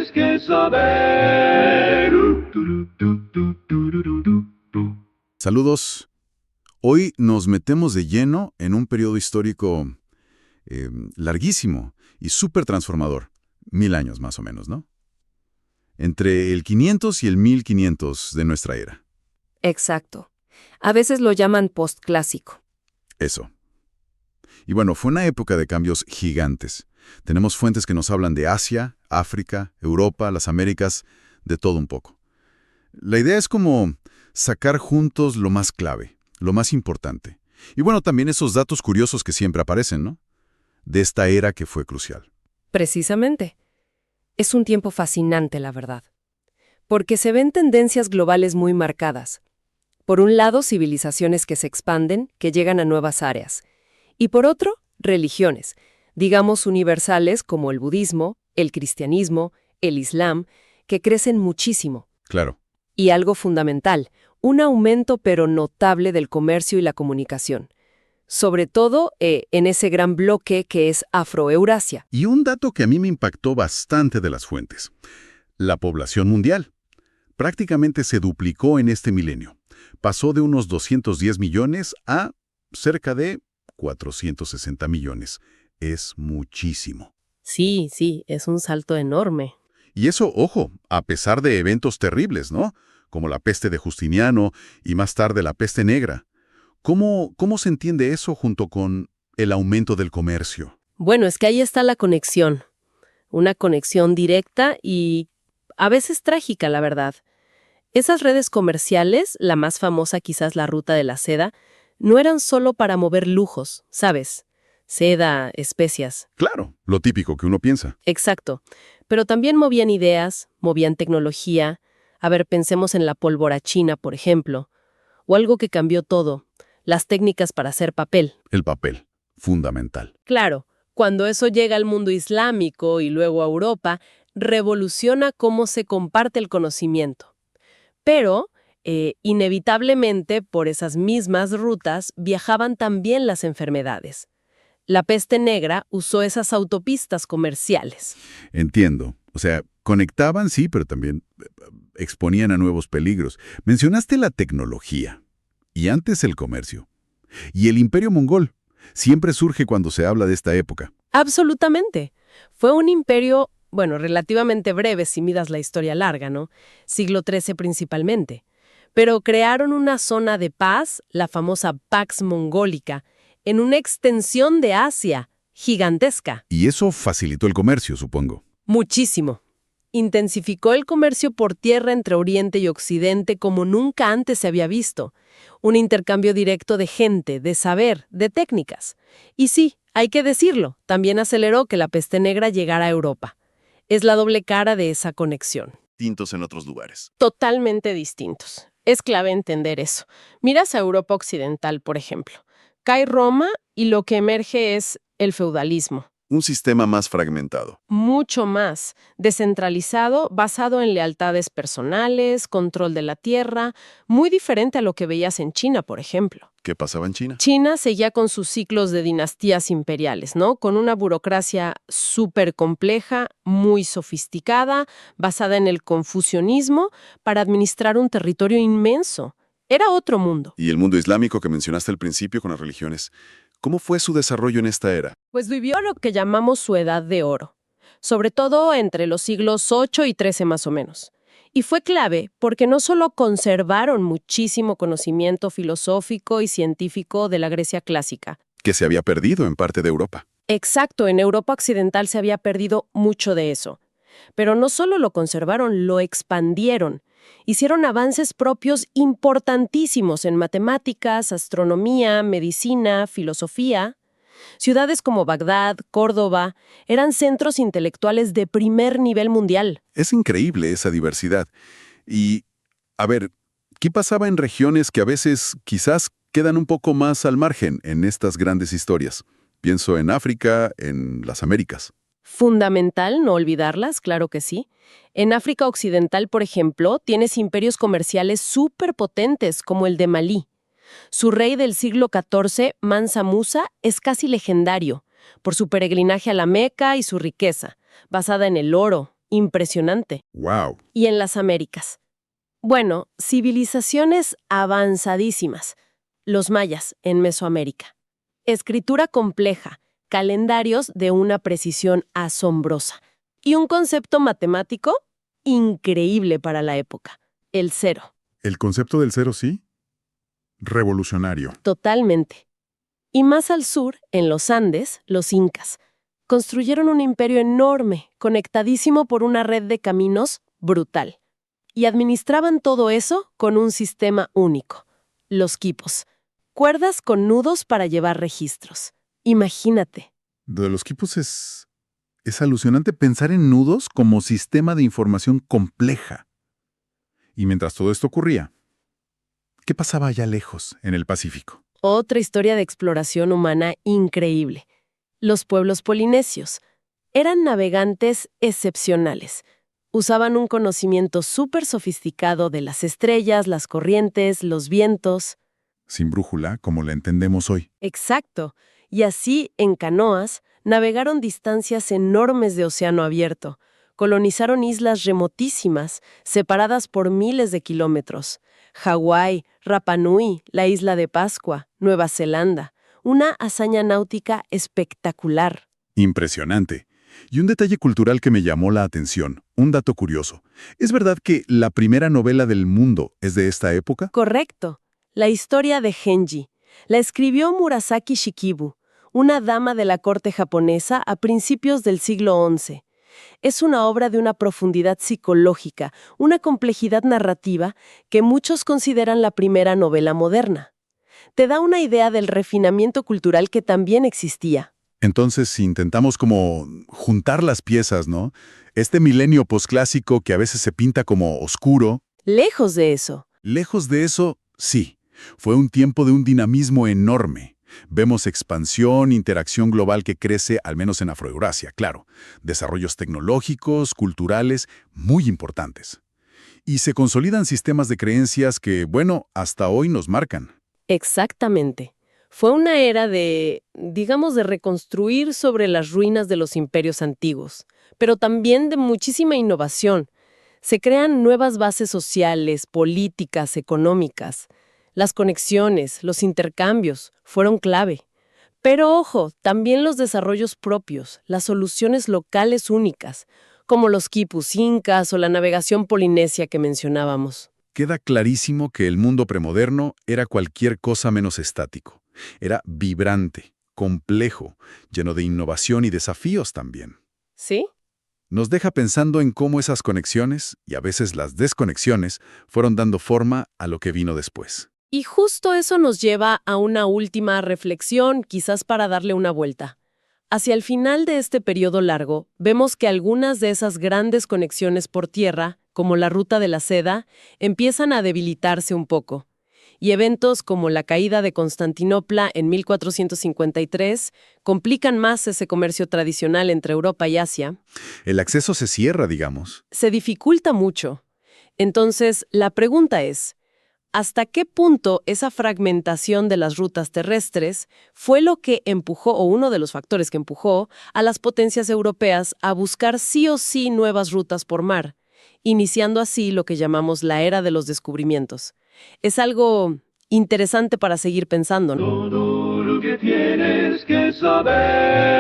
tienes que saber. Saludos. Hoy nos metemos de lleno en un periodo histórico larguísimo y súper transformador. 1000 años más o menos, ¿no? Entre el 500 y el 1500 de nuestra era. Exacto. A veces lo llaman postclásico. Eso. Y bueno, fue una época de cambios gigantes. Tenemos fuentes que nos hablan de Asia, África, Europa, las Américas, de todo un poco. La idea es como sacar juntos lo más clave, lo más importante. Y bueno, también esos datos curiosos que siempre aparecen, ¿no? De esta era que fue crucial. Precisamente. Es un tiempo fascinante, la verdad. Porque se ven tendencias globales muy marcadas. Por un lado, civilizaciones que se expanden, que llegan a nuevas áreas. Y por otro, religiones, digamos universales como el budismo, el cristianismo, el islam, que crecen muchísimo. Claro. Y algo fundamental, un aumento pero notable del comercio y la comunicación. Sobre todo en ese gran bloque que es Afroeurasia. Y un dato que a mí me impactó bastante de las fuentes. La población mundial. Prácticamente se duplicó en este milenio. Pasó de unos 210 millones a cerca de 460 millones. Es muchísimo. Sí, es un salto enorme. Y eso, ojo, a pesar de eventos terribles, ¿no? Como la peste de Justiniano y más tarde la peste negra. ¿Cómo se entiende eso junto con el aumento del comercio? Bueno, es que ahí está la conexión. Una conexión directa y a veces trágica, la verdad. Esas redes comerciales, la más famosa quizás la Ruta de la Seda, no eran solo para mover lujos, ¿sabes? Seda, especias. Claro, lo típico que uno piensa. Exacto. Pero también movían ideas, movían tecnología. A ver, pensemos en la pólvora china, por ejemplo. O algo que cambió todo, las técnicas para hacer papel. El papel, fundamental. Claro, cuando eso llega al mundo islámico y luego a Europa, revoluciona cómo se comparte el conocimiento. Pero, inevitablemente, por esas mismas rutas viajaban también las enfermedades. La peste negra usó esas autopistas comerciales. Entiendo. O sea, conectaban, sí, pero también exponían a nuevos peligros. Mencionaste la tecnología. Y antes el comercio. Y el Imperio Mongol. Siempre surge cuando se habla de esta época. Absolutamente. Fue un imperio, bueno, relativamente breve si miras la historia larga, ¿no? Siglo XIII principalmente. Pero crearon una zona de paz, la famosa Pax Mongólica, en una extensión de Asia gigantesca. Y eso facilitó el comercio, supongo. Muchísimo. Intensificó el comercio por tierra entre Oriente y Occidente como nunca antes se había visto. Un intercambio directo de gente, de saber, de técnicas. Y sí, hay que decirlo, también aceleró que la peste negra llegara a Europa. Es la doble cara de esa conexión. Distintos en otros lugares. Totalmente distintos. Es clave entender eso. Miras a Europa Occidental, por ejemplo. Cae Roma y lo que emerge es el feudalismo. Un sistema más fragmentado. Mucho más, descentralizado, basado en lealtades personales, control de la tierra, muy diferente a lo que veías en China, por ejemplo. ¿Qué pasaba en China? China seguía con sus ciclos de dinastías imperiales, ¿no? Con una burocracia súper compleja, muy sofisticada, basada en el confucianismo, para administrar un territorio inmenso. Era otro mundo. Y el mundo islámico que mencionaste al principio con las religiones. ¿Cómo fue su desarrollo en esta era? Pues vivió lo que llamamos su edad de oro, sobre todo entre los siglos VIII y XIII más o menos. Y fue clave porque no solo conservaron muchísimo conocimiento filosófico y científico de la Grecia clásica. Que se había perdido en parte de Europa. Exacto, en Europa occidental se había perdido mucho de eso. Pero no solo lo conservaron, lo expandieron. Hicieron avances propios importantísimos en matemáticas, astronomía, medicina, filosofía. Ciudades como Bagdad, Córdoba, eran centros intelectuales de primer nivel mundial. Es increíble esa diversidad. Y, a ver, ¿qué pasaba en regiones que a veces quizás quedan un poco más al margen en estas grandes historias? Pienso en África, en las Américas. Fundamental no olvidarlas, claro que sí. En África Occidental, por ejemplo, tienes imperios comerciales superpotentes como el de Malí. Su rey del siglo XIV, Mansa Musa, es casi legendario por su peregrinaje a la Meca y su riqueza, basada en el oro, Impresionante. ¡Wow! ¿Y en las Américas? Bueno, civilizaciones avanzadísimas. Los mayas en Mesoamérica. Escritura compleja, calendarios de una precisión asombrosa. Y un concepto matemático increíble para la época, el cero. ¿El concepto del cero sí? Revolucionario. Totalmente. Y más al sur, en los Andes, los incas construyeron un imperio enorme, conectadísimo por una red de caminos brutal. Y administraban todo eso con un sistema único, los quipos, cuerdas con nudos para llevar registros. Imagínate. Lo de los quipos es alucinante pensar en nudos como sistema de información compleja. Y mientras todo esto ocurría, ¿qué pasaba allá lejos, en el Pacífico? Otra historia de exploración humana increíble. Los pueblos polinesios eran navegantes excepcionales. Usaban un conocimiento súper sofisticado de las estrellas, las corrientes, los vientos. Sin brújula, como la entendemos hoy. Exacto. Y así, en canoas, navegaron distancias enormes de océano abierto. Colonizaron islas remotísimas, separadas por miles de kilómetros. Hawái, Rapa Nui, la isla de Pascua, Nueva Zelanda. Una hazaña náutica espectacular. Impresionante. Y un detalle cultural que me llamó la atención, un dato curioso. ¿Es verdad que la primera novela del mundo es de esta época? Correcto. La historia de Genji. La escribió Murasaki Shikibu, una dama de la corte japonesa a principios del siglo XI. Es una obra de una profundidad psicológica, una complejidad narrativa que muchos consideran la primera novela moderna. Te da una idea del refinamiento cultural que también existía. Entonces, si intentamos como juntar las piezas, ¿no? Este milenio posclásico que a veces se pinta como oscuro. Lejos de eso. Lejos de eso, sí. Fue un tiempo de un dinamismo enorme. Vemos expansión, interacción global que crece, al menos en Afroeurasia, claro. Desarrollos tecnológicos, culturales, muy importantes. Y se consolidan sistemas de creencias que, bueno, hasta hoy nos marcan. Exactamente. Fue una era de, digamos, de reconstruir sobre las ruinas de los imperios antiguos, pero también de muchísima innovación. Se crean nuevas bases sociales, políticas, económicas. Las conexiones, los intercambios fueron clave. Pero ojo, también los desarrollos propios, las soluciones locales únicas, como los quipus incas o la navegación polinesia que mencionábamos. Queda clarísimo que el mundo premoderno era cualquier cosa menos estático. Era vibrante, complejo, lleno de innovación y desafíos también. ¿Sí? Nos deja pensando en cómo esas conexiones, y a veces las desconexiones, fueron dando forma a lo que vino después. Y justo eso nos lleva a una última reflexión, quizás para darle una vuelta. Hacia el final de este periodo largo, vemos que algunas de esas grandes conexiones por tierra, como la Ruta de la Seda, empiezan a debilitarse un poco. Y eventos como la caída de Constantinopla en 1453 complican más ese comercio tradicional entre Europa y Asia. El acceso se cierra, digamos. Se dificulta mucho. Entonces, la pregunta es, ¿hasta qué punto esa fragmentación de las rutas terrestres fue lo que empujó, o uno de los factores que empujó, a las potencias europeas a buscar sí o sí nuevas rutas por mar, iniciando así lo que llamamos la era de los descubrimientos? Es algo interesante para seguir pensando, ¿no? Todo lo que tienes que saber.